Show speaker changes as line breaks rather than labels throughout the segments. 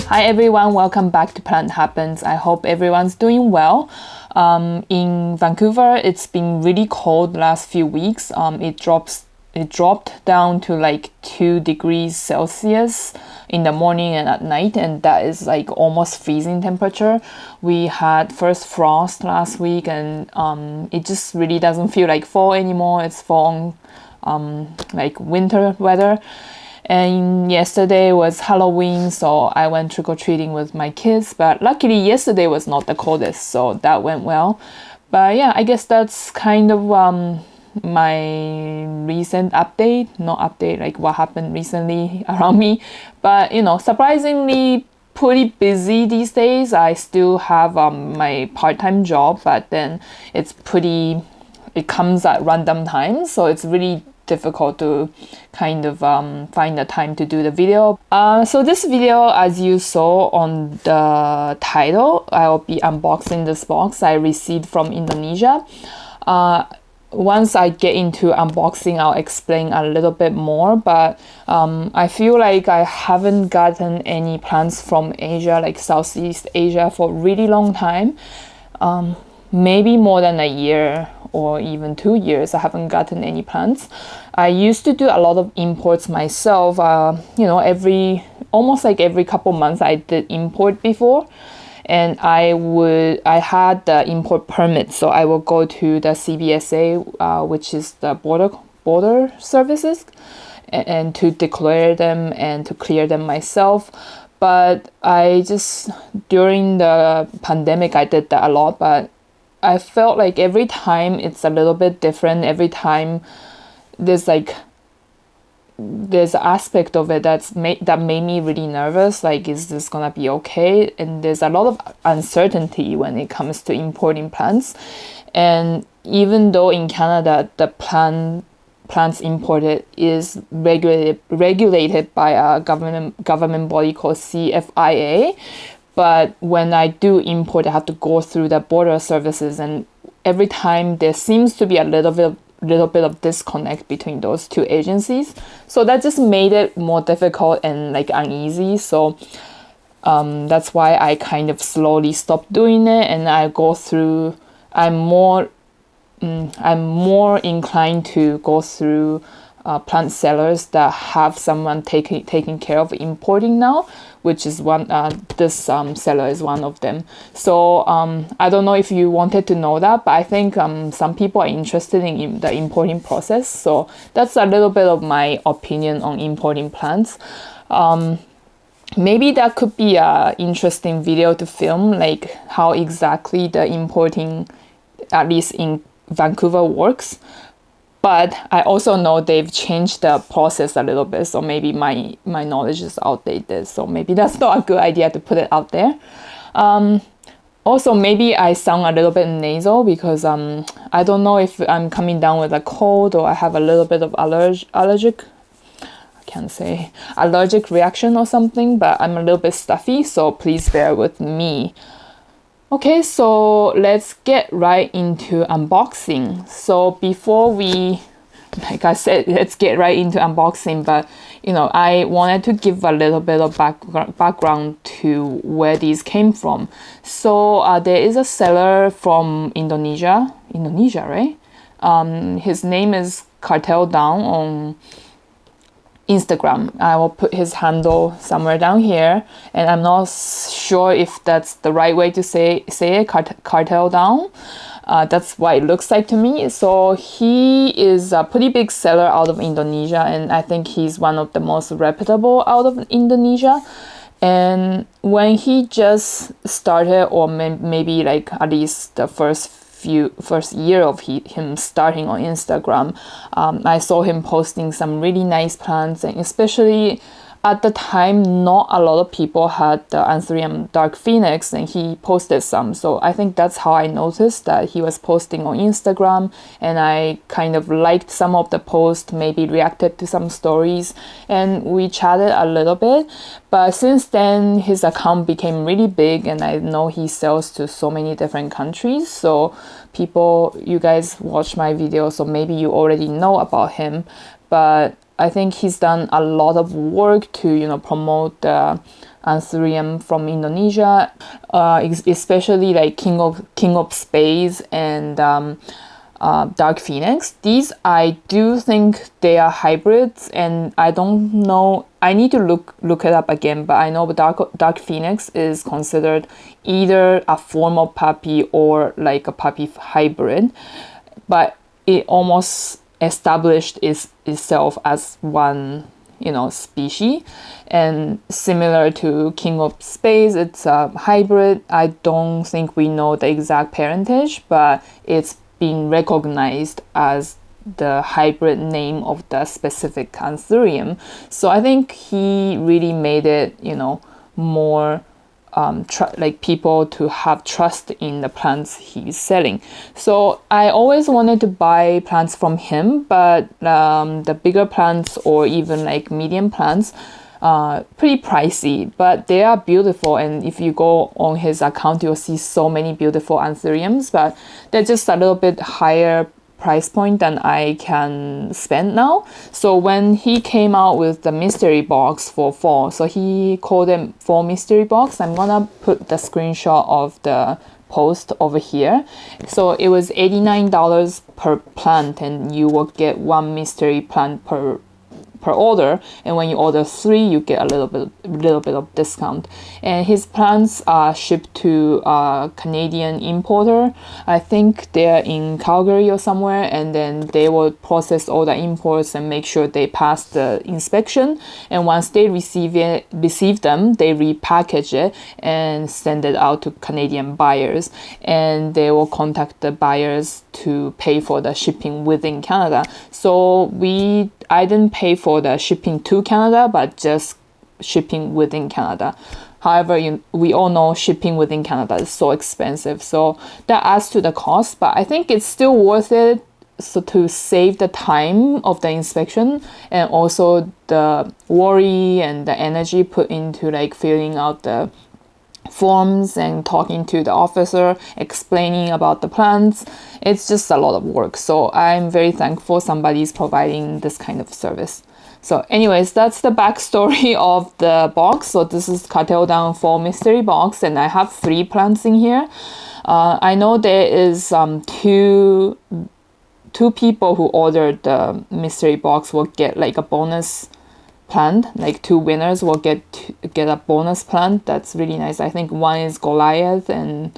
Hi everyone, welcome back to Plant Happens. I hope everyone's doing well. In Vancouver, it's been really cold the last few weeks. It dropped down to like 2 degrees Celsius in the morning and at night, and that is like almost freezing temperature. We had first frost last week, and it just really doesn't feel like fall anymore. It's fall like winter weather. And yesterday was Halloween, so I went trick-or-treating with my kids, but luckily yesterday was not the coldest, so that went well. But yeah, I guess that's kind of my recent update, not update like what happened recently around me, but you know, surprisingly pretty busy these days. I still have my part-time job, but then it comes at random times, so it's really difficult to kind of find the time to do the video. So this video, as you saw on the title, I'll be unboxing this box I received from Indonesia. Once I get into unboxing, I'll explain a little bit more, but I feel like I haven't gotten any plants from Asia, like Southeast Asia, for a really long time. Maybe more than a year or even 2 years I haven't gotten any plants. I used to do a lot of imports myself. Almost like every couple months I did import before, and I had the import permit, so I will go to the CBSA, which is the border services, and to declare them and to clear them myself. But during the pandemic I did that a lot, but I felt like every time it's a little bit different. Every time there's an aspect of it that made me really nervous. Like, is this gonna be okay? And there's a lot of uncertainty when it comes to importing plants. And even though in Canada the plants imported is regulated by a government body called CFIA. But when I do import, I have to go through the border services, and every time there seems to be a little bit of disconnect between those two agencies. So that just made it more difficult and like uneasy. So that's why I kind of slowly stopped doing it, and I'm more inclined to go through plant sellers that have someone taking care of importing now, which is one. This seller is one of them. So I don't know if you wanted to know that, but I think some people are interested in the importing process. So that's a little bit of my opinion on importing plants. Maybe that could be an interesting video to film, like how exactly the importing, at least in Vancouver, works. But I also know they've changed the process a little bit, so maybe my knowledge is outdated. So maybe that's not a good idea to put it out there. Also, maybe I sound a little bit nasal because I don't know if I'm coming down with a cold or I have a little bit of allergic reaction or something, but I'm a little bit stuffy, so please bear with me. Okay, so let's get right into unboxing. So before like I said, let's get right into unboxing, but you know, I wanted to give a little bit of background to where these came from. So there is a seller from Indonesia, right? His name is Cartel Down on Instagram. I will put his handle somewhere down here, and I'm not sure if that's the right way to say it. Cartel Down. That's what it looks like to me. So he is a pretty big seller out of Indonesia, and I think he's one of the most reputable out of Indonesia. And when he just started, or maybe like at least the first year of him starting on Instagram, I saw him posting some really nice plants, and especially at the time, not a lot of people had the Anthurium Dark Phoenix, and he posted some. So I think that's how I noticed that he was posting on Instagram, and I kind of liked some of the posts, maybe reacted to some stories, and we chatted a little bit. But since then, his account became really big, and I know he sells to so many different countries. So you guys watch my video, so maybe you already know about him. But I think he's done a lot of work to, promote the Anthurium from Indonesia, especially like King of Spades and Dark Phoenix. These I do think they are hybrids, and I don't know. I need to look it up again, but I know Dark Phoenix is considered either a form of puppy or like a puppy hybrid, but it almost established itself as one, species. And similar to King of Spades, it's a hybrid. I don't think we know the exact parentage, but it's being recognized as the hybrid name of the specific Anthurium. So I think he really made it, more like people to have trust in the plants he's selling. So I always wanted to buy plants from him, but the bigger plants or even like medium plants, pretty pricey, but they are beautiful. And if you go on his account, you'll see so many beautiful Anthuriums, but they're just a little bit higher price point than I can spend now. So when he came out with the mystery box for fall, so he called them fall mystery box. I'm gonna put the screenshot of the post over here. So it was $89 per plant, and you will get one mystery plant per order, and when you order 3 you get a little bit of discount. And his plants are shipped to a Canadian importer. I think they're in Calgary or somewhere, and then they will process all the imports and make sure they pass the inspection. And once they receive them, they repackage it and send it out to Canadian buyers, and they will contact the buyers to pay for the shipping within Canada. So I didn't pay for the shipping to Canada, but just shipping within Canada. However, we all know shipping within Canada is so expensive, so that adds to the cost, but I think it's still worth it, so to save the time of the inspection and also the worry and the energy put into like filling out the forms and talking to the officer, explaining about the plants. It's just a lot of work. So I'm very thankful somebody's providing this kind of service. So anyways, that's the backstory of the box. So this is Cartel Down Fall Mystery Box, and I have 3 plants in here. I know there is two people who ordered the mystery box will get like a bonus plant, like 2 winners will get a bonus plant. That's really nice. I think one is Goliath and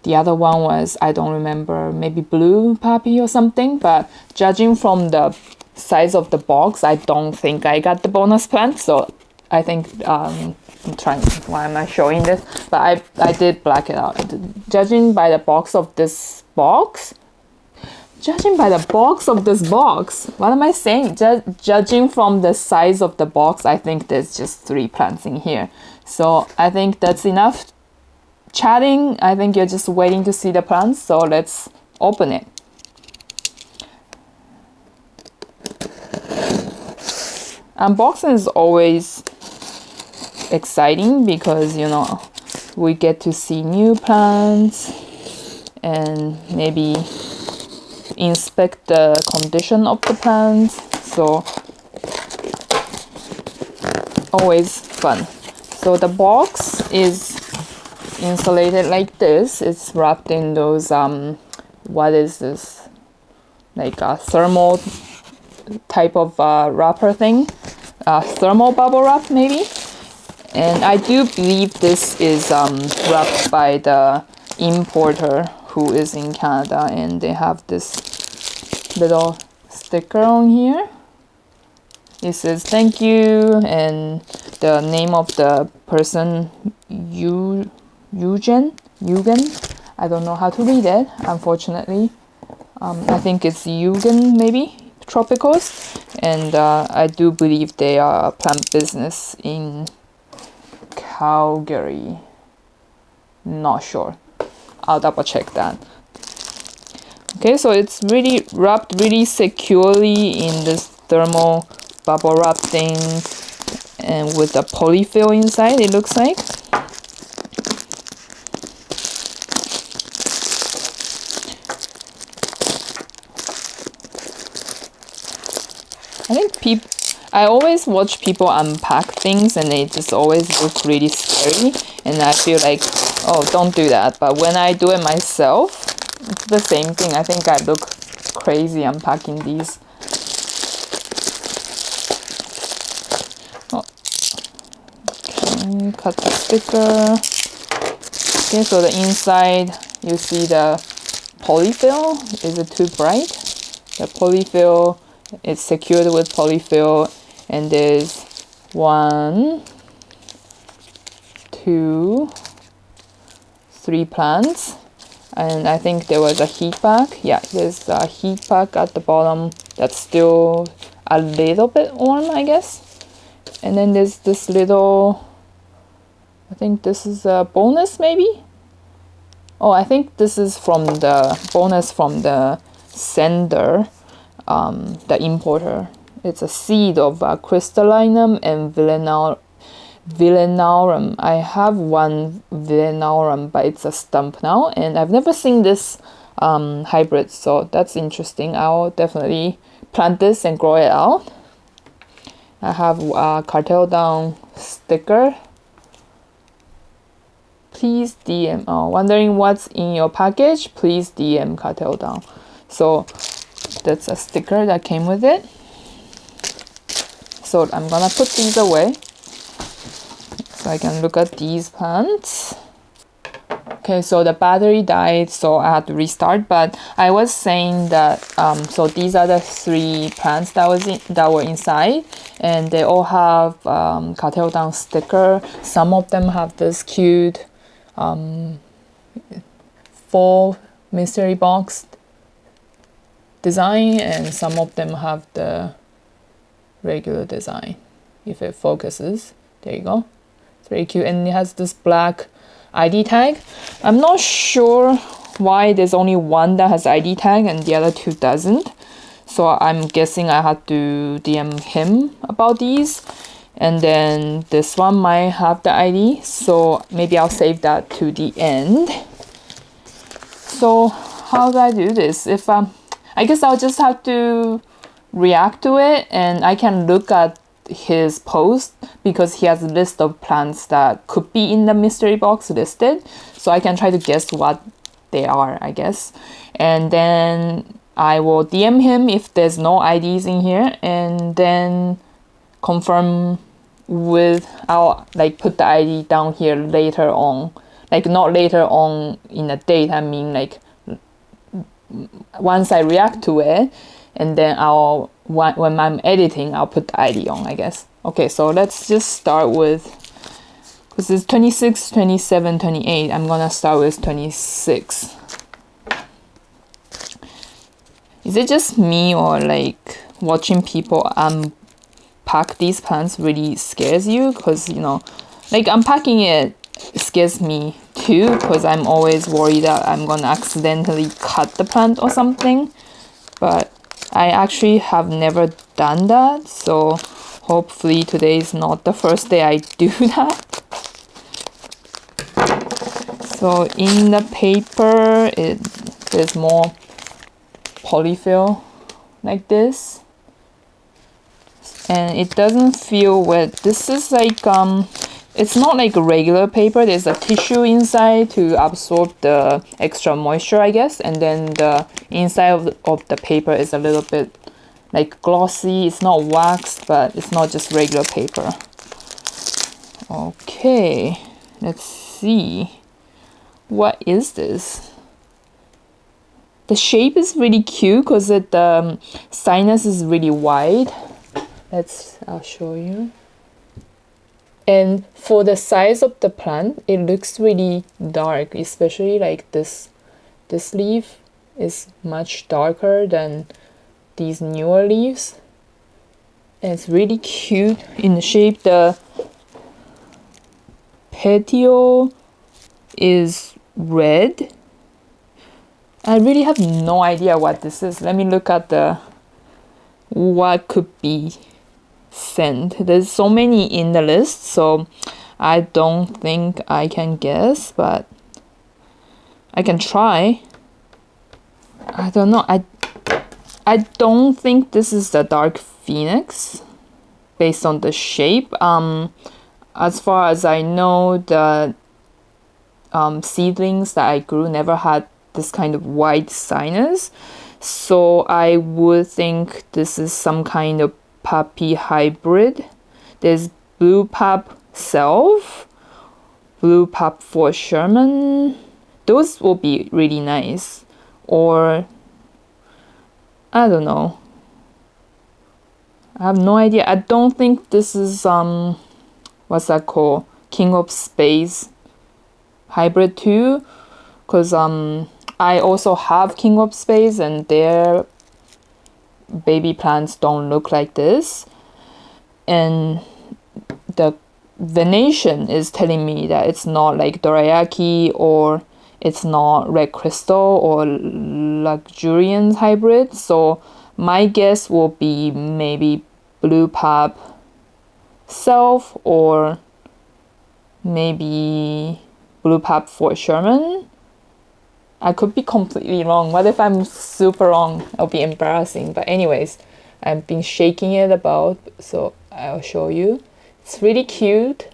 the other one was, I don't remember, maybe Blue Poppy or something, but judging from the size of the box, I don't think I got the bonus plant. So I think I'm trying, why am I showing this, but I did black it out. Judging by the box of this box, what am I saying? Judging from the size of the box, I think there's just 3 plants in here. So I think that's enough chatting. I think you're just waiting to see the plants, so let's open it. Unboxing is always exciting because, we get to see new plants and maybe inspect the condition of the plants, so always fun. So the box is insulated like this. It's wrapped in those what is this, like a thermal type of wrapper thing, thermal bubble wrap maybe. And I do believe this is wrapped by the importer who is in Canada, and they have this little sticker on here. It says thank you, and the name of the person, Eugen. I don't know how to read it, unfortunately. I think it's Eugen, maybe, Tropicals. And I do believe they are a plant business in Calgary. Not sure. I'll double check that. Okay, so it's really wrapped really securely in this thermal bubble wrap thing, and with a polyfill inside, it looks like. I think I always watch people unpack things and they just always look really scary, and I feel like, oh, don't do that. But when I do it myself, it's the same thing. I think I look crazy unpacking these. Oh. Okay, cut the sticker. Okay, so the inside, you see the polyfill. Is it too bright? The polyfill, it's secured with polyfill, and there's 1, 2, 3 plants. And I think there was a heat pack. Yeah, there's a heat pack at the bottom that's still a little bit warm, I guess. And then there's this little, I think this is a bonus maybe? Oh, I think this is from the bonus from the sender, the importer. It's a seed of crystallinum and villanarum. I have one villanarum, but it's a stump now, and I've never seen this hybrid, so that's interesting. I'll definitely plant this and grow it out. I have a cartel down sticker. Please DM. Wondering what's in your package? Please DM cartel down. So that's a sticker that came with it. So I'm gonna put these away so I can look at these plants. Okay, so the battery died, so I had to restart. But I was saying that so these are the 3 plants that were inside, and they all have cartel down sticker. Some of them have this cute full mystery box design, and some of them have the regular design. If it focuses, there you go. It's very cute, and it has this black ID tag. I'm not sure why there's only one that has ID tag and the other 2 doesn't. So I'm guessing I had to DM him about these. And then this one might have the ID, so maybe I'll save that to the end. So how do I do this? If I guess I'll just have to react to it, and I can look at his post because he has a list of plants that could be in the mystery box listed, so I can try to guess what they are, I guess. And then I will DM him if there's no IDs in here, and then confirm with, I'll like put the ID down here later on, like not later on in the date, I mean like once I react to it, and then I'll, when I'm editing, I'll put the ID on, I guess. Okay, so let's just start with, because it's 26, 27, 28. I'm gonna start with 26. Is it just me, or like watching people unpack these plants really scares you? Because, you know, like unpacking it scares me too, because I'm always worried that I'm gonna accidentally cut the plant or something. But I actually have never done that, so hopefully today is not the first day I do that. So in the paper, there's more polyfill like this, and it doesn't feel wet. This is like it's not like a regular paper. There's a tissue inside to absorb the extra moisture, I guess, and then the inside of the paper is a little bit like glossy. It's not waxed, but it's not just regular paper. Okay, let's see. What is this? The shape is really cute because the sinus is really wide. I'll show you. And for the size of the plant, it looks really dark, especially like this leaf is much darker than these newer leaves. And it's really cute in the shape. The petiole is red. I really have no idea what this is. Let me look at what could be scent. There's so many in the list, so I don't think I can guess, but I can try. I don't know. I don't think this is the dark phoenix. based on the shape. As far as I know, the seedlings that I grew never had this kind of white sinus. So I would think this is some kind of poppy hybrid. There's blue pop self, blue pop for Sherman. Those will be really nice. Or I don't know. I have no idea. I don't think this is what's that called? King of Space hybrid too, because I also have King of Space and their baby plants don't look like this, and the Venetian is telling me that it's not like dorayaki, or it's not red crystal or luxuriance hybrid. So my guess will be maybe blue pop self, or maybe blue pop Fort Sherman. I could be completely wrong. What if I'm super wrong? It'll be embarrassing. But anyways, I've been shaking it about, so I'll show you. It's really cute.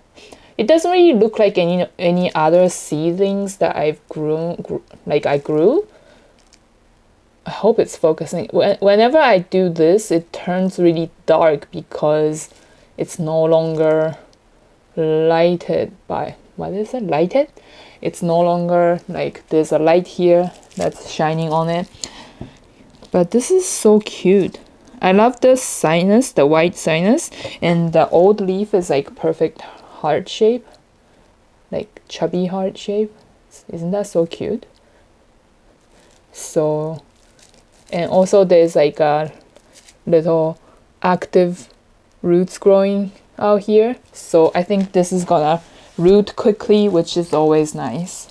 It doesn't really look like any other seedlings that I've I grew. I hope it's focusing. Whenever I do this, it turns really dark because it's no longer lighted by, what is it? Lighted? It's no longer like there's a light here that's shining on it. But this is so cute. I love the sinus, the white sinus, and the old leaf is like perfect heart shape, like chubby heart shape. Isn't that so cute? So, and also there's like a little active roots growing out here. So I think this is gonna root quickly, which is always nice.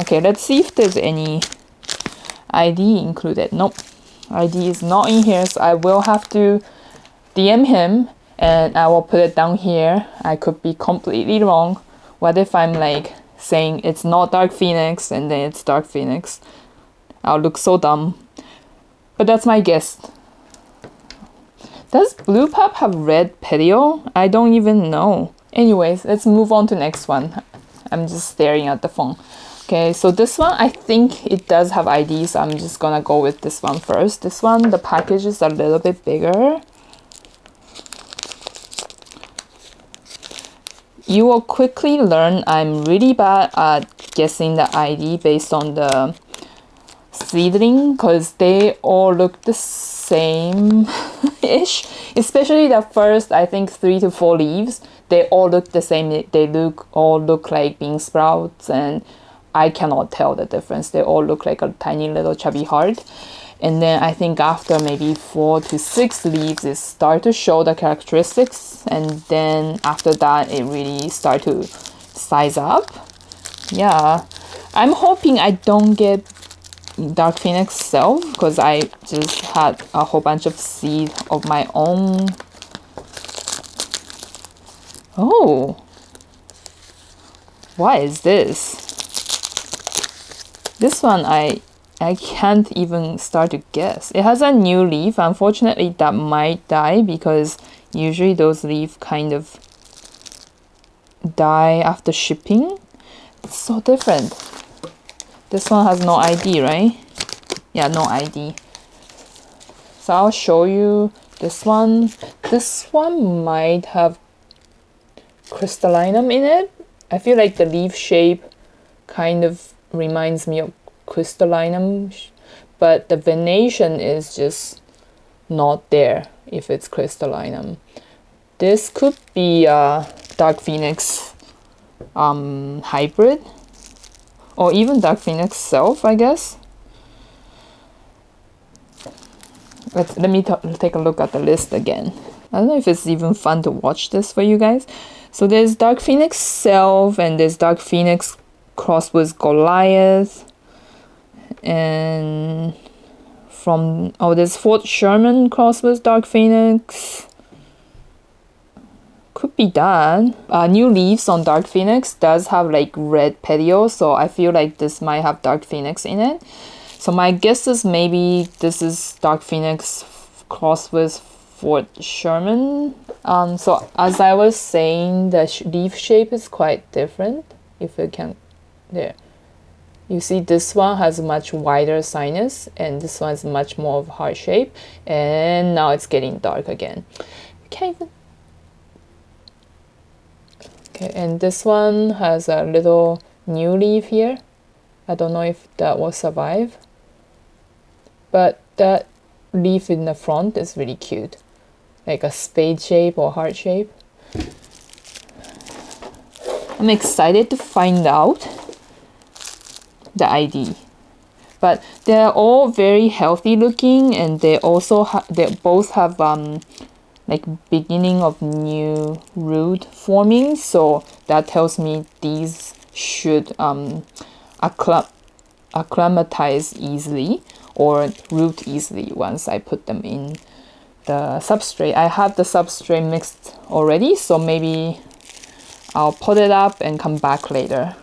Okay, let's see if there's any ID included. Nope, ID is not in here, so I will have to DM him and I will put it down here. I could be completely wrong. What if I'm like saying it's not Dark Phoenix and then it's Dark Phoenix? I'll look so dumb. But that's my guess. Does blue pop have red petiole? I don't even know. Anyways, let's move on to next one. I'm just staring at the phone. Okay, so this one, I think it does have ID, so I'm just gonna go with this one first. This one, the package is a little bit bigger. You will quickly learn I'm really bad at guessing the ID based on the seedling, because they all look the same-ish. Especially the first, I think 3 to 4 leaves. They all look the same. They all look like bean sprouts, and I cannot tell the difference. They all look like a tiny little chubby heart. And then I think after maybe 4 to 6 leaves, it start to show the characteristics. And then after that, it really start to size up. Yeah, I'm hoping I don't get Dark Phoenix self, because I just had a whole bunch of seed of my own. Oh, what is this? This one I can't even start to guess. It has a new leaf. Unfortunately, that might die because usually those leaves kind of die after shipping. It's so different. This one has no ID, right? Yeah, no ID. So I'll show you this one. This one might have crystallinum in it. I feel like the leaf shape kind of reminds me of crystallinum, but the venation is just not there if it's crystallinum. This could be a Dark Phoenix hybrid, or even Dark Phoenix self, I guess. Let me take a look at the list again. I don't know if it's even fun to watch this for you guys. So there's Dark Phoenix self, and there's Dark Phoenix crossed with Goliath, and there's Fort Sherman crossed with Dark Phoenix. Could be that. New leaves on Dark Phoenix does have like red petioles, so I feel like this might have Dark Phoenix in it. So my guess is maybe this is Dark Phoenix crossed with Fort Sherman. So as I was saying, the leaf shape is quite different. If you can, there. You see this one has a much wider sinus and this one is much more of heart shape, and now it's getting dark again. Can't even... Okay, and this one has a little new leaf here. I don't know if that will survive, but that leaf in the front is really cute, like a spade shape or heart shape. I'm excited to find out the ID, but they're all very healthy looking, and they also they both have like beginning of new root forming, so that tells me these should acclimatize easily or root easily once I put them in the substrate. I have the substrate mixed already, so maybe I'll put it up and come back later,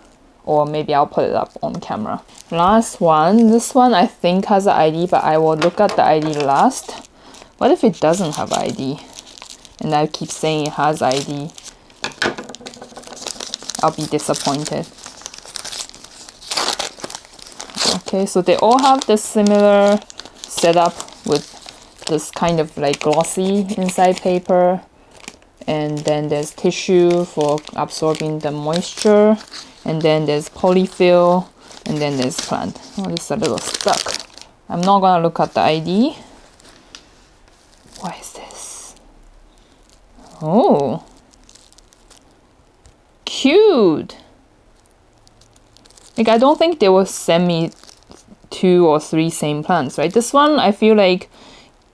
or maybe I'll put it up on camera. Last one, this one I think has an ID, but I will look at the ID last. What if it doesn't have ID? And I keep saying it has ID. I'll be disappointed. Okay, so they all have the similar setup with this kind of like glossy inside paper. And then there's tissue for absorbing the moisture. And then there's polyfill. And then there's plant. Oh, this is a little stuck. I'm not gonna look at the ID. What is this? Oh, cute. Like, I don't think they will send me 2 or 3 same plants, right? This one I feel like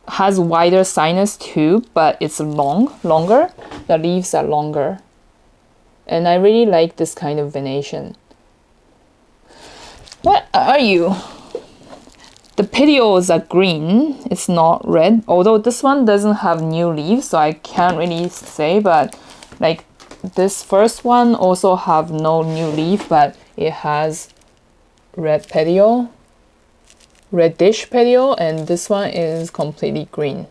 has wider sinus too, but it's longer. The leaves are longer. And I really like this kind of venation. What are you? The petioles are green, it's not red. Although this one doesn't have new leaves, so I can't really say, but like this first one also have no new leaf, but it has red petiole, reddish petiole, and this one is completely green.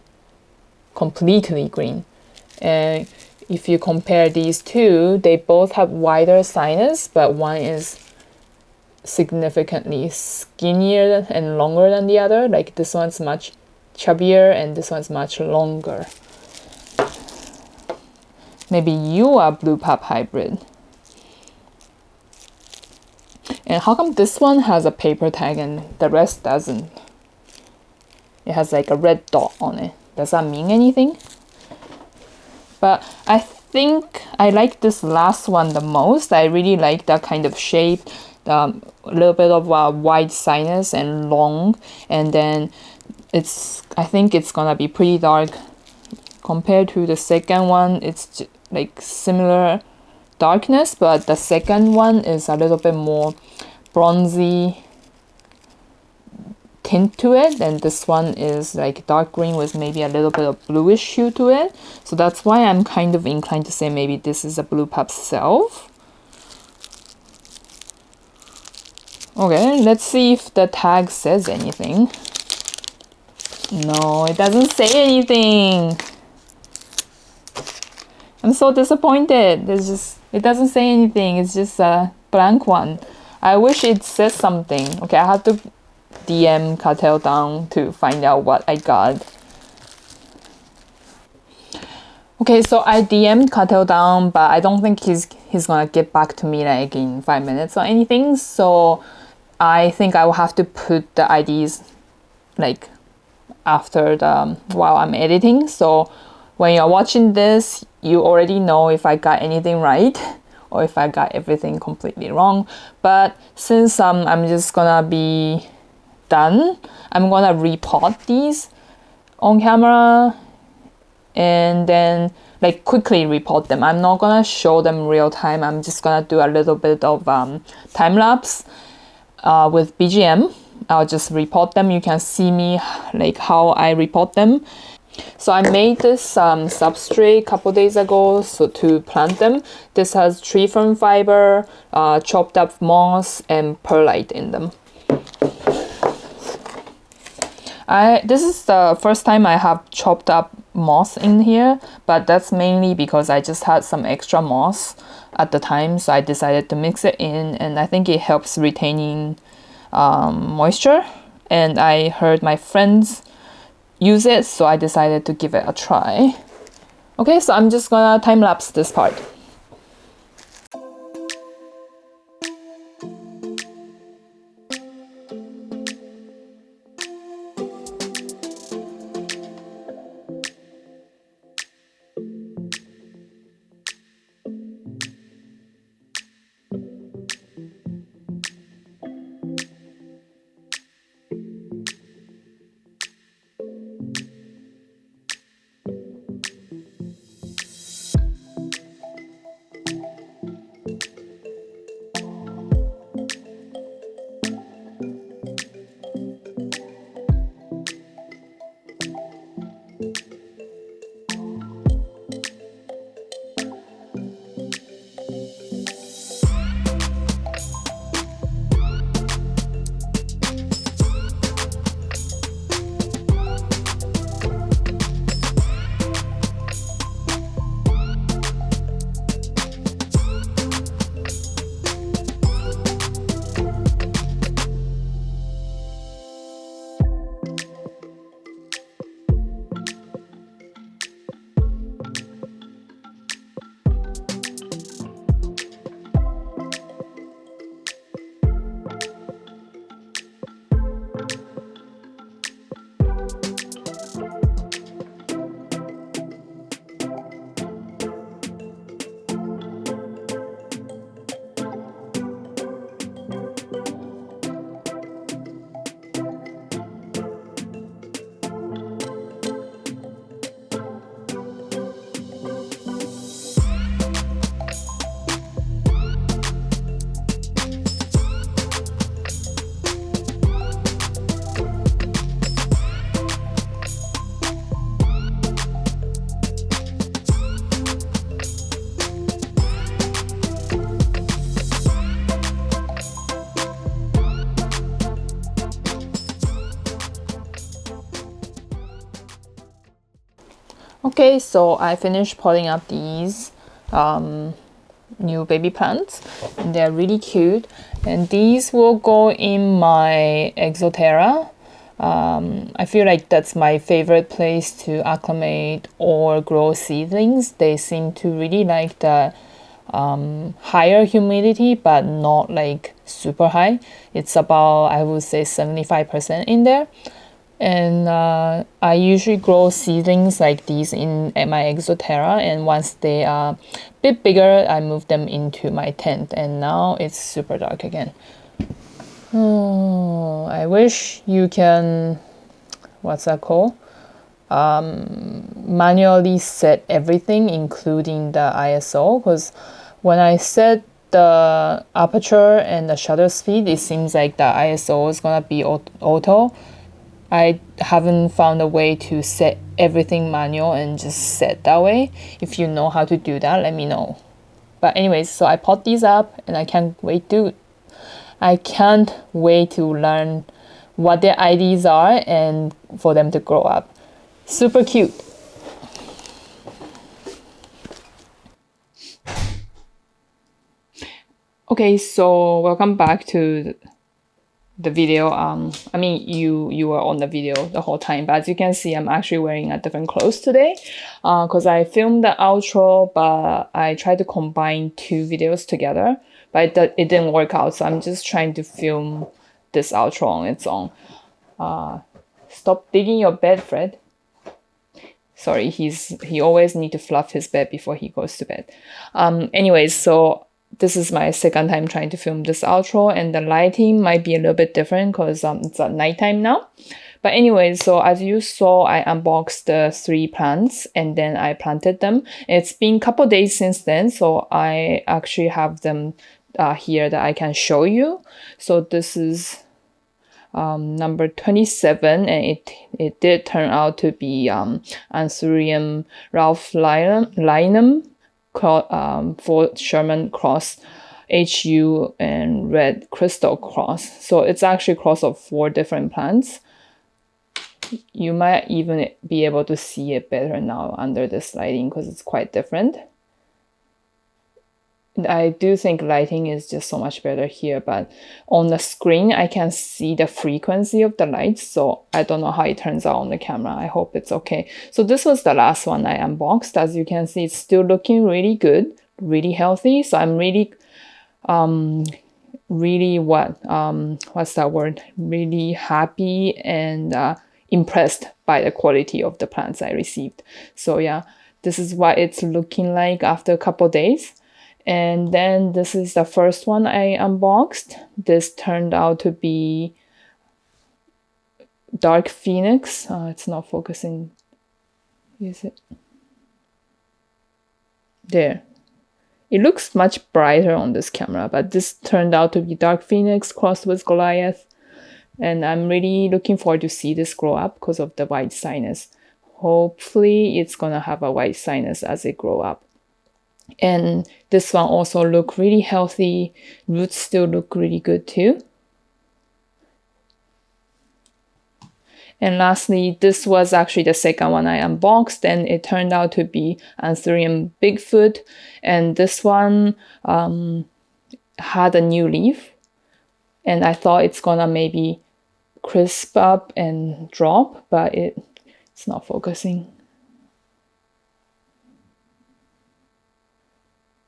And if you compare these two, they both have wider sinus, but one is significantly skinnier and longer than the other. Like this one's much chubbier and this one's much longer. Maybe you are blue pop hybrid. And how come this one has a paper tag and the rest doesn't? It has like a red dot on it. Does that mean anything? But I think I like this last one the most. I really like that kind of shape. A little bit of a wide sinus and long, and then I think it's gonna be pretty dark compared to the second one. It's like similar darkness, but the second one is a little bit more bronzy tint to it, and this one is like dark green with maybe a little bit of bluish hue to it. So that's why I'm kind of inclined to say maybe this is a blue pop self. Okay, let's see if the tag says anything. No, it doesn't say anything. I'm so disappointed. It doesn't say anything. It's just a blank one. I wish it says something. Okay, I have to DM Cartel down to find out what I got. Okay, so I DM'd Cartel down, but I don't think he's gonna get back to me like in 5 minutes or anything. So I think I will have to put the IDs like after while I'm editing. So when you're watching this, you already know if I got anything right or if I got everything completely wrong. But since I'm just gonna be done, I'm gonna repot these on camera and then like quickly repot them. I'm not gonna show them real time. I'm just gonna do a little bit of time lapse with BGM. I'll just repot them. You can see me like how I repot them. So I made this substrate a couple days ago so to plant them. This has tree fern fiber, chopped up moss, and perlite in them. This is the first time I have chopped up moss in here, but that's mainly because I just had some extra moss at the time, so I decided to mix it in, and I think it helps retaining moisture. And I heard my friends use it, so I decided to give it a try. Okay, so I'm just gonna time lapse this part. Okay, so I finished potting up these new baby plants, and they're really cute, and these will go in my exoterra. I feel like that's my favorite place to acclimate or grow seedlings. They seem to really like the higher humidity, but not like super high. It's about, I would say, 75% in there. And I usually grow seedlings like these at my exoterra, and once they are a bit bigger, I move them into my tent, and now it's super dark again. Oh, I wish you can, what's that called? Manually set everything, including the ISO, because when I set the aperture and the shutter speed, it seems like the ISO is gonna be auto. I haven't found a way to set everything manual and just set that way. If you know how to do that, let me know. But anyways, so I pot these up, and I can't wait to learn what their IDs are and for them to grow up. Super cute. Okay, so welcome back to the video. I mean, you were on the video the whole time, but as you can see, I'm actually wearing a different clothes today because I filmed the outro, but I tried to combine two videos together, but it didn't work out, so I'm just trying to film this outro on its own. Stop digging your bed, Fred. Sorry, he always need to fluff his bed before he goes to bed. Anyways, so this is my second time trying to film this outro, and the lighting might be a little bit different because it's at nighttime now. But anyways, so as you saw, I unboxed the 3 plants and then I planted them. It's been a couple days since then, so I actually have them here that I can show you. So this is number 27, and it did turn out to be Anthurium Ralph Linum, for Sherman cross, HU, and red crystal cross. So it's actually a cross of 4 different plants. You might even be able to see it better now under this lighting because it's quite different. I do think lighting is just so much better here, but on the screen I can see the frequency of the lights, so I don't know how it turns out on the camera. I hope it's okay. So this was the last one I unboxed. As you can see, it's still looking really good, really healthy. So I'm really what's that word? Really happy and impressed by the quality of the plants I received. So yeah, this is what it's looking like after a couple days. And then this is the first one I unboxed. This turned out to be Dark Phoenix. It's not focusing. Is it? There. It looks much brighter on this camera, but this turned out to be Dark Phoenix crossed with Goliath. And I'm really looking forward to see this grow up because of the white sinus. Hopefully it's gonna have a white sinus as it grow up. And this one also look really healthy. Roots still look really good too. And lastly, this was actually the second one I unboxed, and it turned out to be Anthurium Bigfoot. And this one had a new leaf, and I thought it's gonna maybe crisp up and drop, but it's not focusing.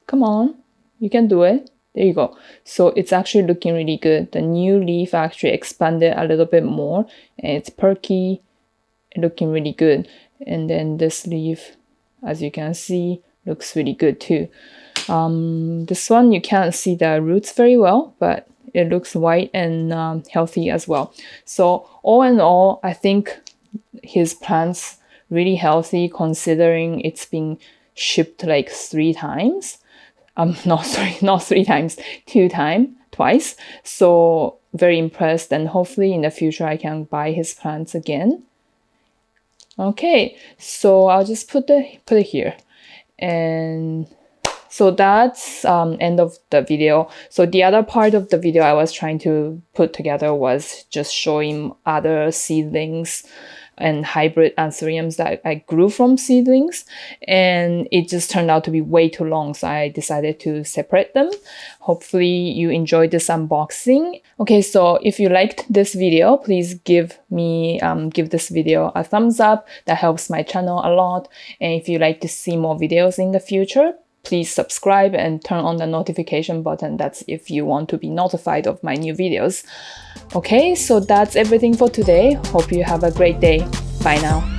Come on, you can do it. There you go. So it's actually looking really good. The new leaf actually expanded a little bit more, and it's perky, looking really good. And then this leaf, as you can see, looks really good too. This one, you can't see the roots very well, but it looks white and healthy as well. So all in all, I think his plants really healthy considering it's been shipped like 3 times. Not 3 times, 2 times, twice. So very impressed, and hopefully in the future I can buy his plants again. Okay, so I'll just put it here. And so that's end of the video. So the other part of the video I was trying to put together was just showing other seedlings and hybrid anthuriums that I grew from seedlings, and it just turned out to be way too long, so I decided to separate them. Hopefully you enjoyed this unboxing. Okay, so if you liked this video, please give this video a thumbs up. That helps my channel a lot. And if you like to see more videos in the future, please subscribe and turn on the notification button. That's if you want to be notified of my new videos. Okay, so that's everything for today. Hope you have a great day. Bye now.